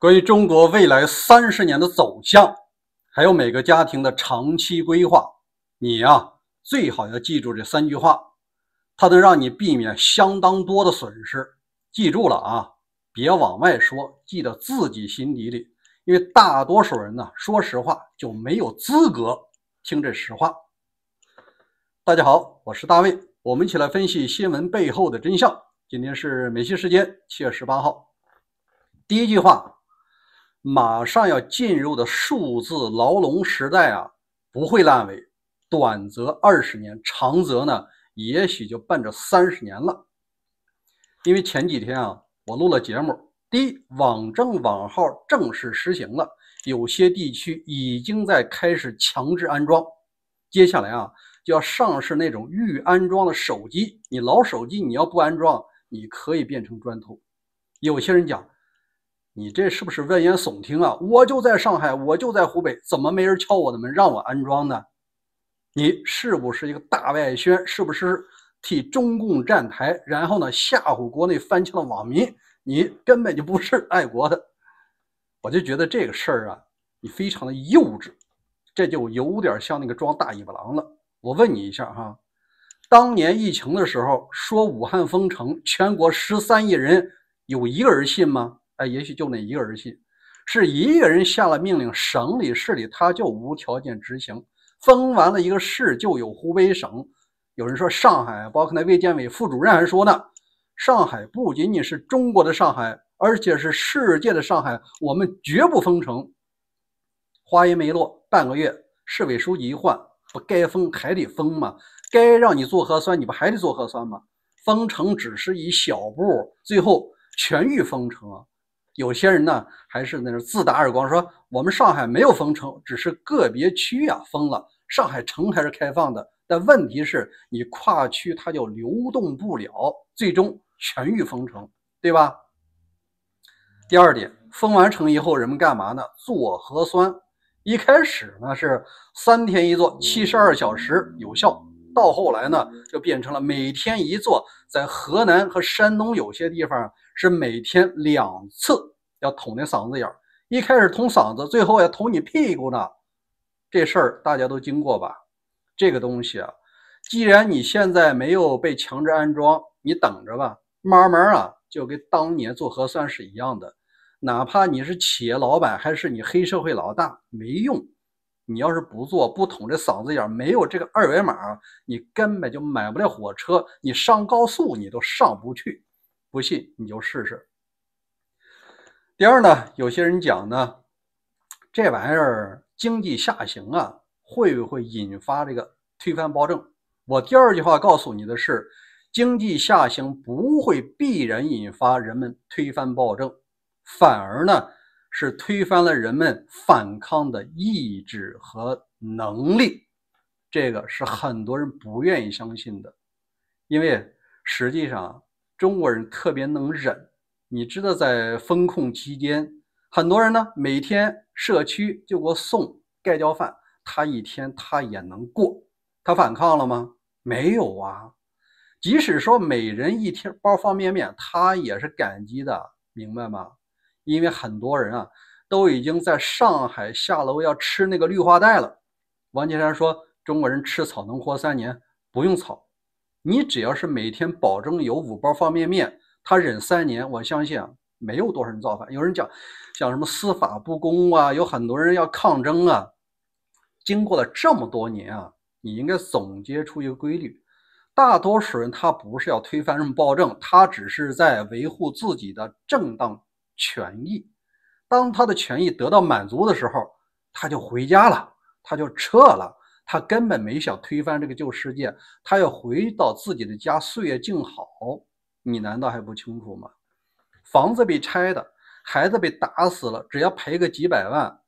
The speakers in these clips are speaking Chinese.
关于中国未来30年的走向，还有每个家庭的长期规划，你最好要记住这3句话，它能让你避免相当多的损失。记住了别往外说，记到自己心底里。因为大多数人呢，说实话就没有资格听这实话。大家好，我是大卫，我们一起来分析新闻背后的真相。今天是美西时间7月18号。第一句话，马上要进入的数字牢笼时代不会烂尾，短则20年，长则呢也许就奔着30年了。因为前几天我录了节目，第一，网证网号正式实行了，有些地区已经在开始强制安装，接下来就要上市那种预安装的手机，你老手机你要不安装，你可以变成砖头。有些人讲，你这是不是危言耸听我就在上海，我就在湖北，怎么没人敲我的门让我安装呢？你是不是一个大外宣？是不是替中共站台，然后呢吓唬国内翻墙的网民？你根本就不是爱国的。我就觉得这个事儿你非常的幼稚，这就有点像那个装大尾巴狼了。我问你一下当年疫情的时候说武汉封城，全国13亿人有一个人信吗？也许就那一个人信，是一个人下了命令，省里市里他就无条件执行，封完了一个市就有湖北省。有人说上海，包括那卫健委副主任还说呢，上海不仅仅是中国的上海，而且是世界的上海，我们绝不封城。话音没落，半个月，市委书记一换，不该封还得封吗？该让你做核酸，你不还得做核酸吗？封城只是一小步，最后全域封城有些人呢，还是那自打耳光，说我们上海没有封城，只是个别区封了，上海城还是开放的。但问题是你跨区它就流动不了，最终全域封城，对吧？第二点，封完城以后人们干嘛呢？做核酸。一开始呢是3天一做，72小时有效，到后来呢就变成了每天一做，在河南和山东有些地方是每天2次，要捅那嗓子眼儿。一开始捅嗓子，最后要捅你屁股呢。这事儿大家都经过吧？这个东西既然你现在没有被强制安装，你等着吧，慢慢就跟当年做核酸是一样的。哪怕你是企业老板，还是你黑社会老大，没用。你要是不做，不捅这嗓子眼，没有这个2维码，你根本就买不了火车，你上高速你都上不去。不信你就试试。第二呢，有些人讲呢，这玩意儿经济下行会不会引发这个推翻暴政？我第二句话告诉你的是，经济下行不会必然引发人们推翻暴政，反而呢是推翻了人们反抗的意志和能力。这个是很多人不愿意相信的，因为实际上中国人特别能忍。你知道在封控期间，很多人呢每天社区就给我送盖浇饭，他一天他也能过。他反抗了吗？没有即使说每人一天包方便面，他也是感激的，明白吗？因为很多人都已经在上海下楼要吃那个绿化带了。王岐山说中国人吃草能活3年，不用草，你只要是每天保证有5包方便面，他忍3年，我相信没有多少人造反。有人讲什么司法不公有很多人要抗争经过了这么多年你应该总结出一个规律，大多数人他不是要推翻什么暴政，他只是在维护自己的正当权益。当他的权益得到满足的时候，他就回家了，他就撤了，他根本没想推翻这个旧世界，他要回到自己的家，岁月静好。你难道还不清楚吗？房子被拆的，孩子被打死了，只要赔个几百万，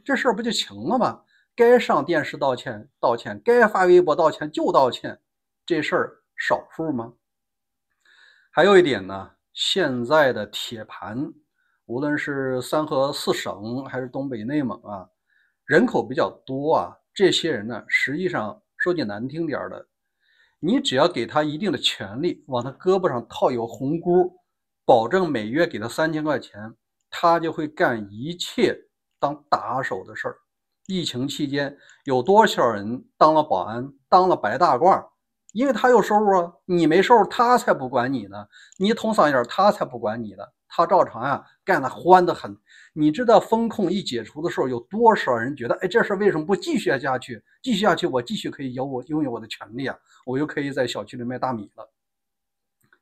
这事儿不就行了吗？该上电视道歉道歉，该发微博道歉就道歉，这事儿少数吗？还有一点呢，现在的铁盘，无论是3和4省还是东北内蒙人口比较多这些人呢，实际上说句难听点的，你只要给他一定的权利，往他胳膊上套有红箍，保证每月给他3000块钱，他就会干一切当打手的事儿。疫情期间有多少人当了保安，当了白大褂，因为他有收入啊，你没收入他才不管你呢，你捅嗓眼他才不管你呢，他照常啊干得欢得很。你知道风控一解除的时候，有多少人觉得，哎，这事为什么不继续下去？继续下去，我继续可以拥有我的权利啊，我又可以在小区里卖大米了。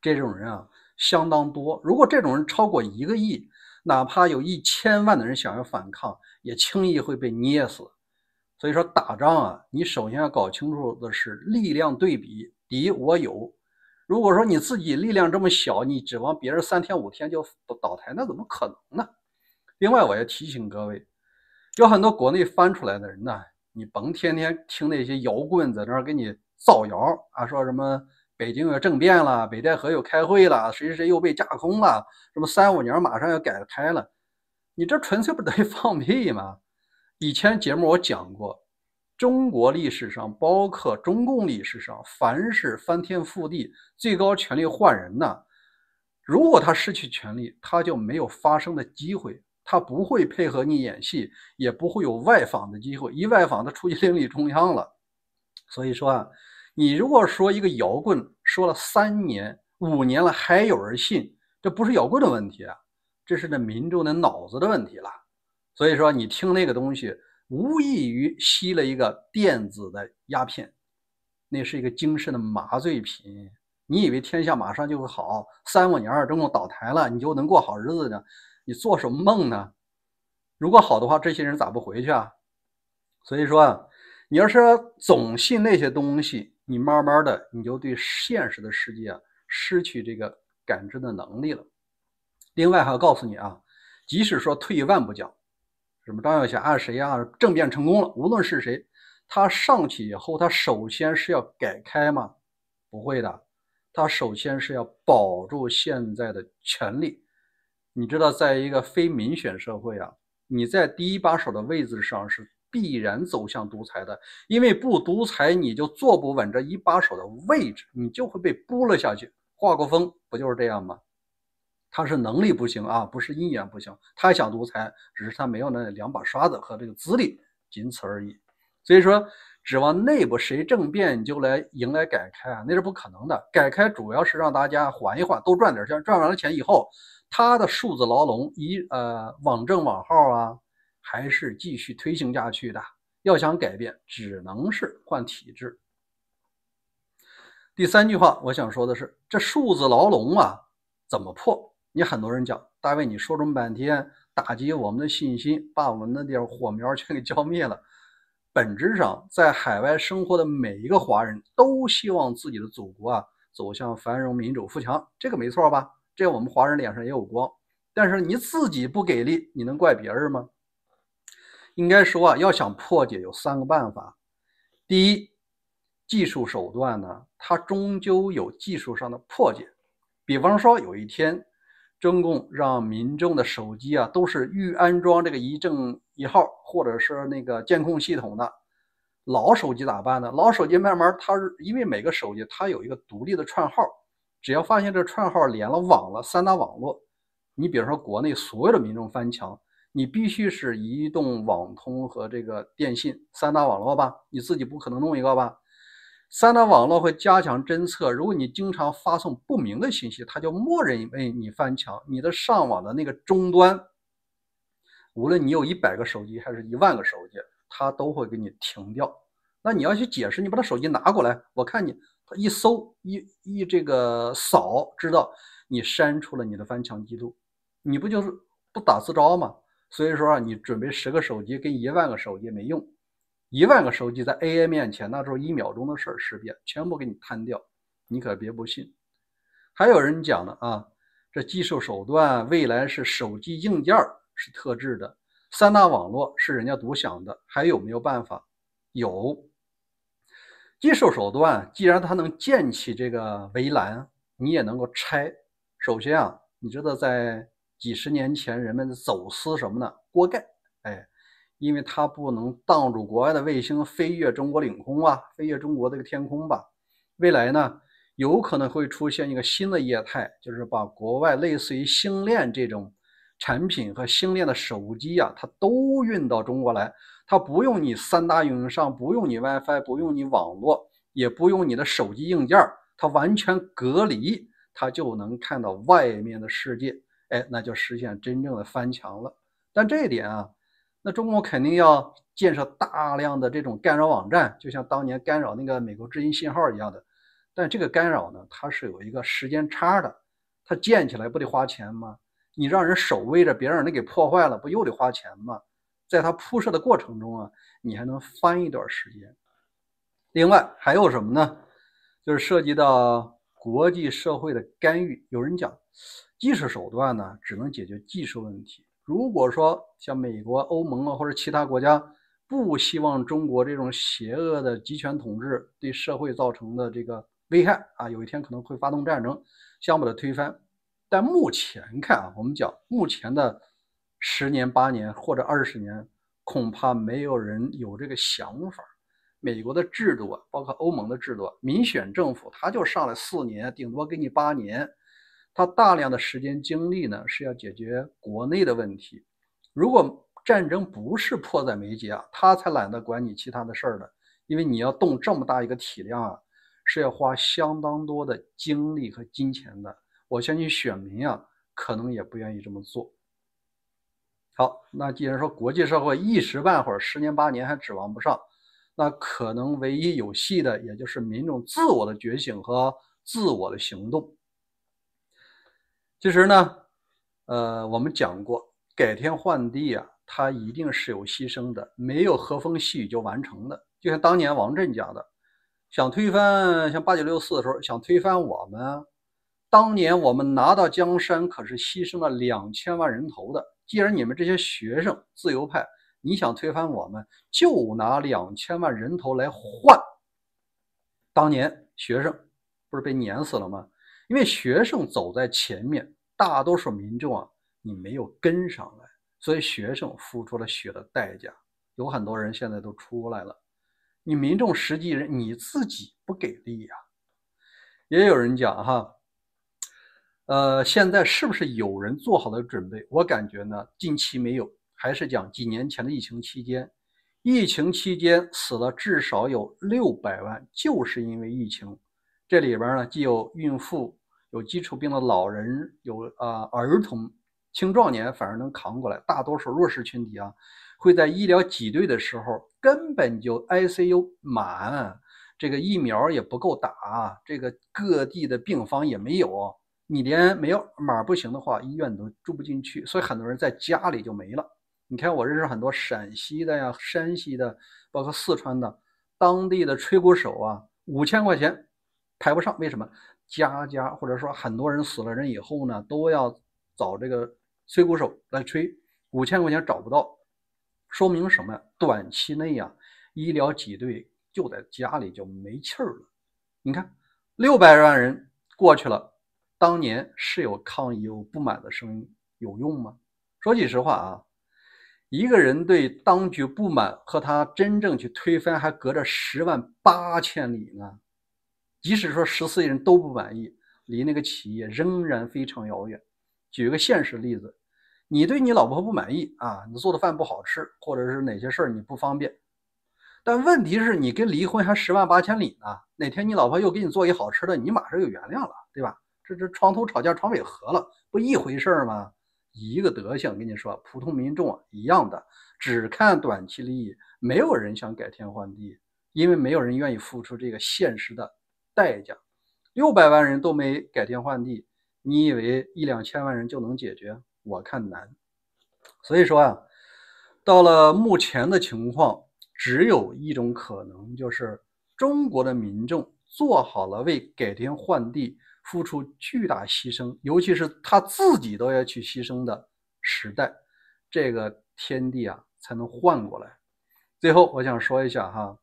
这种人啊相当多，如果这种人超过1个亿，哪怕有1000万的人想要反抗，也轻易会被捏死。所以说打仗啊，你首先要搞清楚的是力量对比，敌我有。如果说你自己力量这么小，你指望别人3天5天就倒台，那怎么可能呢？另外我也提醒各位，有很多国内翻出来的人呢，你甭天天听那些摇棍在那儿给你造谣啊，说什么北京有政变了，北戴河又开会了，谁谁又被架空了，什么3、5年马上要改开了，你这纯粹不等于放屁吗？以前节目我讲过，中国历史上包括中共历史上，凡是翻天覆地、最高权力换人呢，如果他失去权力，他就没有发声的机会，他不会配合你演戏，也不会有外访的机会，一外访他出去另立中央了。所以说啊，你如果说一个摇棍说了3年、5年了还有人信，这不是摇棍的问题啊，这是那民众的脑子的问题了。所以说你听那个东西无异于吸了一个电子的鸦片，那是一个精神的麻醉品。你以为天下马上就会好，3、5年中共倒台了，你就能过好日子呢？你做什么梦呢？如果好的话，这些人咋不回去啊？所以说啊，你要是总信那些东西，你慢慢的你就对现实的世界啊失去这个感知的能力了。另外还要告诉你啊，即使说退一万步讲，什么张小霞啊谁啊政变成功了，无论是谁，他上去以后，他首先是要改开吗？不会的，他首先是要保住现在的权利。你知道，在一个非民选社会啊，你在第一把手的位置上是必然走向独裁的，因为不独裁你就坐不稳这一把手的位置，你就会被拨了下去。华国锋不就是这样吗？他是能力不行啊，不是意愿不行，他想独裁，只是他没有那2把刷子和这个资历，仅此而已。所以说指望内部谁政变就来迎来改开啊，那是不可能的。改开主要是让大家缓一缓，都赚点钱，赚完了钱以后，他的数字牢笼网证网号啊，还是继续推行下去的。要想改变，只能是换体制。第3句话我想说的是，这数字牢笼啊怎么破？你很多人讲，大卫你说这么半天，打击我们的信心，把我们那点火苗全给浇灭了。本质上，在海外生活的每一个华人都希望自己的祖国啊走向繁荣、民主、富强，这个没错吧？这我们华人脸上也有光。但是你自己不给力，你能怪别人吗？应该说啊，要想破解有3个办法。第一，技术手段呢，它终究有技术上的破解。比方说有一天，中共让民众的手机啊都是预安装这个1证1号或者是那个监控系统的，老手机咋办呢？老手机慢慢它是因为每个手机它有一个独立的串号，只要发现这串号连了网了，3大网络，你比如说国内所有的民众翻墙，你必须是移动、网通和这个电信3大网络吧，你自己不可能弄一个吧？3大网络会加强侦测，如果你经常发送不明的信息，它就默认为你翻墙，你的上网的那个终端，无论你有100个手机还是1万个手机，它都会给你停掉。那你要去解释，你把他手机拿过来，我看你他一搜这个扫，知道你删除了你的翻墙记录，你不就是不打自招吗？所以说啊，你准备10个手机跟1万个手机没用。1万个手机在 AI 面前，那时候1秒钟的事识别，全部给你摊掉，你可别不信。还有人讲了啊，这技术手段未来是手机硬件是特制的，3大网络是人家独享的，还有没有办法？有。技术手段既然它能建起这个围栏，你也能够拆。首先啊，你知道在几十年前人们走私什么呢？锅盖，因为它不能挡住国外的卫星飞越中国领空啊，飞越中国这个天空吧。未来呢，有可能会出现一个新的业态，就是把国外类似于星链这种产品和星链的手机啊，它都运到中国来，它不用你3大运营商，不用你 WiFi， 不用你网络，也不用你的手机硬件，它完全隔离，它就能看到外面的世界，哎，那就实现真正的翻墙了。但这一点啊，那中国肯定要建设大量的这种干扰网站，就像当年干扰那个美国之音信号一样的。但这个干扰呢，它是有一个时间差的，它建起来不得花钱吗？你让人守卫着，别让人给破坏了，不又得花钱吗？在它铺设的过程中啊，你还能翻一段时间。另外还有什么呢？就是涉及到国际社会的干预。有人讲，技术手段呢，只能解决技术问题。如果说像美国、欧盟啊，或者其他国家不希望中国这种邪恶的集权统治对社会造成的这个危害啊，有一天可能会发动战争，想把它推翻。但目前看啊，我们讲目前的10年、8年或者20年，恐怕没有人有这个想法。美国的制度啊，包括欧盟的制度啊，民选政府他就上来4年，顶多给你8年，他大量的时间精力呢是要解决国内的问题。如果战争不是迫在眉睫啊，他才懒得管你其他的事儿呢，因为你要动这么大一个体量啊，是要花相当多的精力和金钱的。我相信选民啊，可能也不愿意这么做。好，那既然说国际社会一时半会儿10年8年还指望不上，那可能唯一有戏的，也就是民众自我的觉醒和自我的行动。其实呢，我们讲过，改天换地啊，它一定是有牺牲的，没有和风细雨就完成的。就像当年王震讲的，想推翻像8964的时候，想推翻我们，当年我们拿到江山可是牺牲了2000万人头的。既然你们这些学生自由派，你想推翻我们，就拿2000万人头来换。当年学生不是被碾死了吗？因为学生走在前面，大多数民众啊，你没有跟上来，所以学生付出了血的代价。有很多人现在都出来了，你民众实际人你自己不给力呀。也有人讲哈，现在是不是有人做好了准备？我感觉呢，近期没有，还是讲几年前的疫情期间，疫情期间死了至少有600万，就是因为疫情。这里边呢，既有孕妇，有基础病的老人，有儿童、青壮年，反而能扛过来。大多数弱势群体啊，会在医疗挤兑的时候，根本就 ICU 满，这个疫苗也不够打，这个各地的病房也没有。你连没有码不行的话，医院都住不进去，所以很多人在家里就没了。你看，我认识很多陕西的呀、山西的，包括四川的，当地的吹鼓手啊，5000块钱排不上，为什么？家家或者说很多人死了人以后呢，都要找这个吹鼓手来吹，5000块钱找不到，说明什么呀？短期内呀，医疗挤兑就在家里就没气儿了。你看，600万人过去了。当年是有抗议有不满的声音，有用吗？说句实话啊，一个人对当局不满和他真正去推翻还隔着108000里呢。即使说14亿人都不满意，离那个企业仍然非常遥远。举个现实例子，你对你老婆不满意啊，你做的饭不好吃，或者是哪些事儿你不方便，但问题是你跟离婚还108000里呢，哪天你老婆又给你做一好吃的，你马上就原谅了，对吧？这床头吵架床尾和了，不一回事吗？一个德行，跟你说，普通民众一样的，只看短期利益，没有人想改天换地，因为没有人愿意付出这个现实的代价。600万人都没改天换地，你以为1、2千万人就能解决？我看难。所以说啊，到了目前的情况，只有一种可能，就是中国的民众做好了为改天换地付出巨大牺牲，尤其是他自己都要去牺牲的时代，这个天地啊才能换过来。最后我想说一下哈，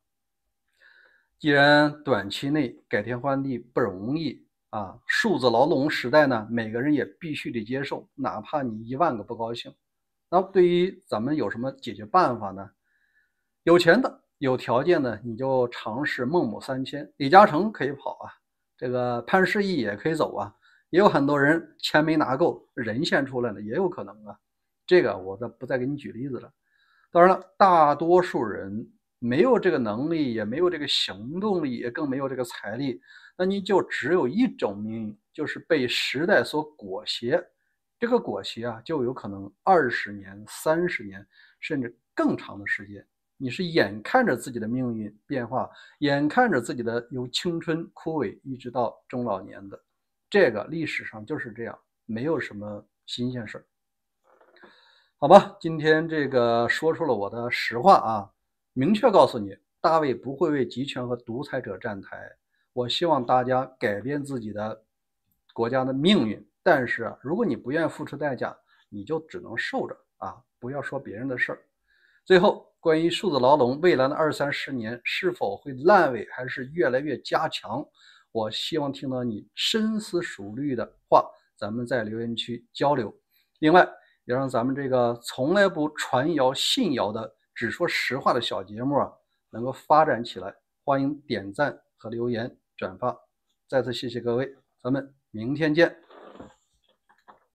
既然短期内改天换地不容易啊，数字劳动时代呢，每个人也必须得接受，哪怕你1万个不高兴。那对于咱们有什么解决办法呢？有钱的、有条件的，你就尝试孟母3000，李嘉诚可以跑啊，这个潘石屹也可以走啊，也有很多人钱没拿够，人先出来了，也有可能啊。这个我不再给你举例子了。当然了，大多数人没有这个能力，也没有这个行动力，也更没有这个财力，那你就只有一种命运，就是被时代所裹挟。这个裹挟啊，就有可能20年、30年，甚至更长的时间。你是眼看着自己的命运变化，眼看着自己的由青春枯萎一直到中老年的，这个历史上就是这样，没有什么新鲜事儿。好吧，今天这个说出了我的实话啊，明确告诉你，大卫不会为集权和独裁者站台。我希望大家改变自己的国家的命运，但是啊，如果你不愿意付出代价，你就只能受着啊，不要说别人的事儿。最后，关于数字牢笼未来的20-30年是否会烂尾，还是越来越加强，我希望听到你深思熟虑的话，咱们在留言区交流。另外，也让咱们这个从来不传谣信谣的只说实话的小节目啊，能够发展起来。欢迎点赞和留言转发，再次谢谢各位，咱们明天见。